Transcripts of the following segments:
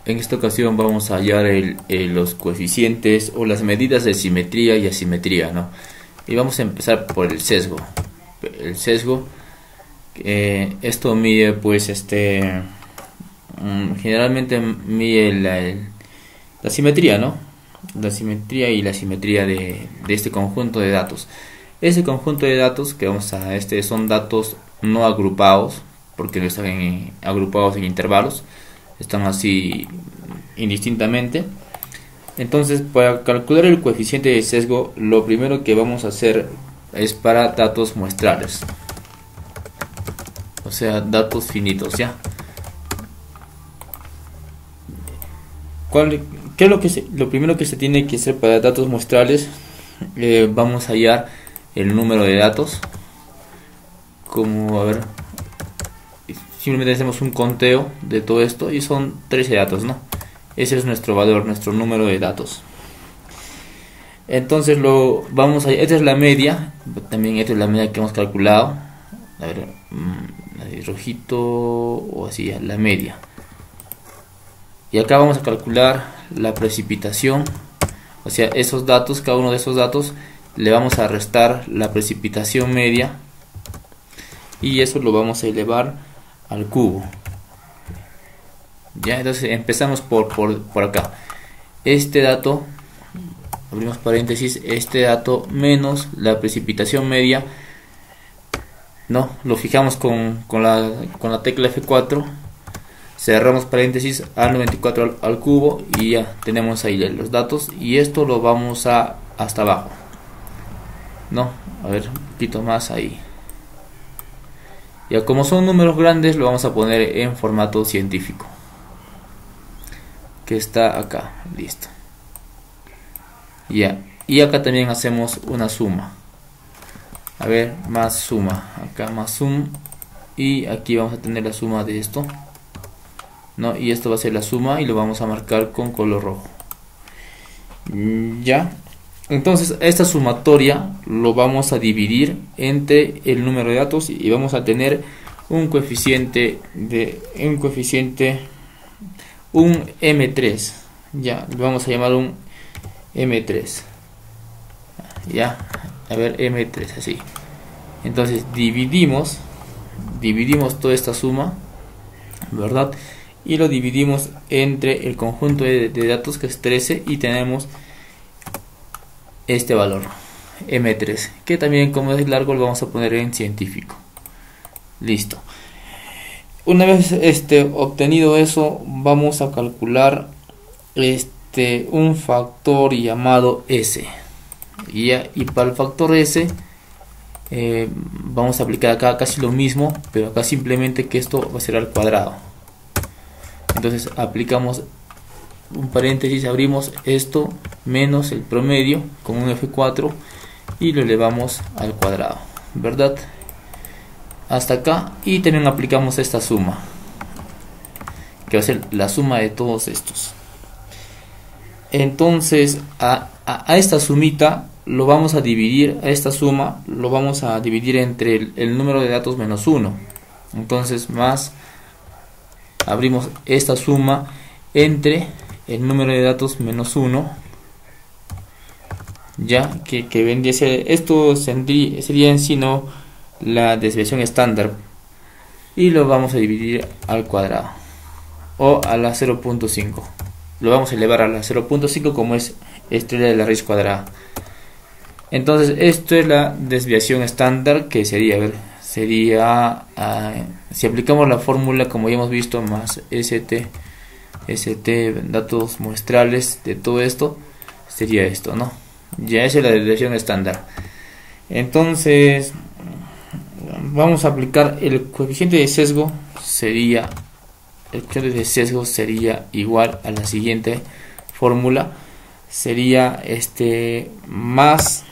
En esta ocasión vamos a hallar los coeficientes o las medidas de simetría y asimetría, ¿no? Y vamos a empezar por el sesgo. El sesgo, esto mide, pues, generalmente mide la simetría, ¿no? La simetría y la simetría de este conjunto de datos. Ese conjunto de datos que vamos a son datos no agrupados, porque no están agrupados en intervalos, están así indistintamente. Entonces, para calcular el coeficiente de sesgo, lo primero que vamos a hacer es para datos muestrales, o sea, datos finitos, ¿ya? ¿Qué es lo primero que se tiene que hacer para datos muestrales? Vamos a hallar el número de datos, como, a ver, simplemente hacemos un conteo de todo esto y son 13 datos, ¿no? Ese es nuestro valor, nuestro número de datos. Entonces esta es la media, también esta es la media que hemos calculado. A ver, rojito o así, la media. Y acá vamos a calcular la precipitación, o sea, esos datos, cada uno de esos datos le vamos a restar la precipitación media y eso lo vamos a elevar al cubo. Ya, entonces empezamos por acá. Este dato, abrimos paréntesis, este dato menos la precipitación media, no, lo fijamos con la tecla F4, cerramos paréntesis, A94 al cubo y ya tenemos ahí los datos, y esto lo vamos hasta abajo, no, a ver, un poquito más ahí. Ya, como son números grandes, lo vamos a poner en formato científico, que está acá, listo. Ya, y acá también hacemos una suma. A ver, más suma, acá más sum, y aquí vamos a tener la suma de esto, ¿no? Y esto va a ser la suma y lo vamos a marcar con color rojo. Ya, entonces esta sumatoria lo vamos a dividir entre el número de datos y vamos a tener un coeficiente un M3, ya, lo vamos a llamar un M3, ya, a ver, M3, así. Entonces dividimos toda esta suma, ¿verdad? Y lo dividimos entre el conjunto de datos, que es 13, y tenemos este valor, M3, que también, como es largo, lo vamos a poner en científico. Listo. Una vez obtenido eso, vamos a calcular un factor llamado S. Y para el factor S vamos a aplicar acá casi lo mismo, pero acá simplemente que esto va a ser al cuadrado. Entonces aplicamos un paréntesis, abrimos esto menos el promedio con un F4 y lo elevamos al cuadrado, ¿verdad? Hasta acá, y también aplicamos esta suma, que va a ser la suma de todos estos. Entonces a esta sumita lo vamos a dividir, a esta suma lo vamos a dividir entre el número de datos menos 1. Entonces más, abrimos esta suma entre el número de datos menos 1, ya que vendría a ser, esto sería en sí, no, la desviación estándar, y lo vamos a dividir al cuadrado o a la 0.5. Lo vamos a elevar a la 0.5 como es estrella de la raíz cuadrada. Entonces esto es la desviación estándar, que sería, a ver, si aplicamos la fórmula como ya hemos visto, más st datos muestrales de todo esto, sería esto, ¿no? Ya esa es la desviación estándar. Entonces vamos a aplicar el coeficiente de sesgo, sería igual a la siguiente fórmula, sería más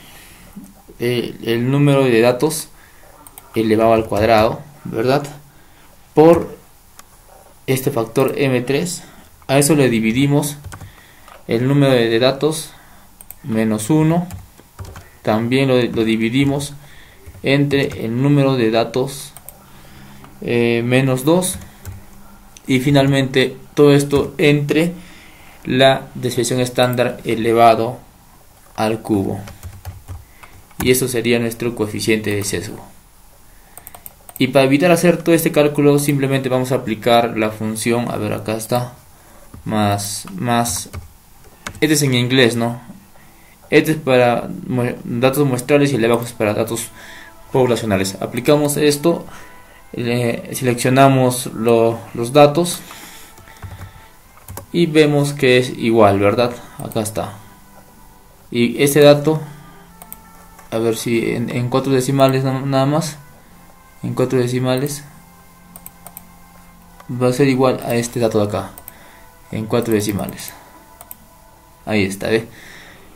el número de datos elevado al cuadrado, ¿verdad? Por este factor M3, a eso le dividimos el número de datos menos 1, también lo dividimos entre el número de datos menos 2, y finalmente todo esto entre la desviación estándar elevado al cubo, y eso sería nuestro coeficiente de sesgo. Y para evitar hacer todo este cálculo, simplemente vamos a aplicar la función, a ver, acá está, más, este es en inglés, ¿no? Este es para datos muestrales y el de abajo es para datos poblacionales. Aplicamos esto, seleccionamos los datos y vemos que es igual, ¿verdad? Acá está. Y este dato, a ver si en 4 decimales nada más, en 4 decimales va a ser igual a este dato de acá, en 4 decimales. Ahí está, ¿ve?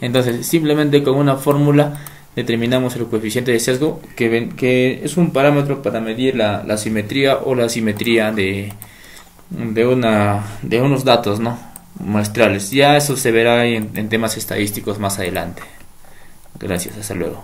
Entonces simplemente con una fórmula determinamos el coeficiente de sesgo, que es un parámetro para medir la simetría o la asimetría de unos datos, ¿no?, muestrales. Ya eso se verá en temas estadísticos más adelante. Gracias, hasta luego.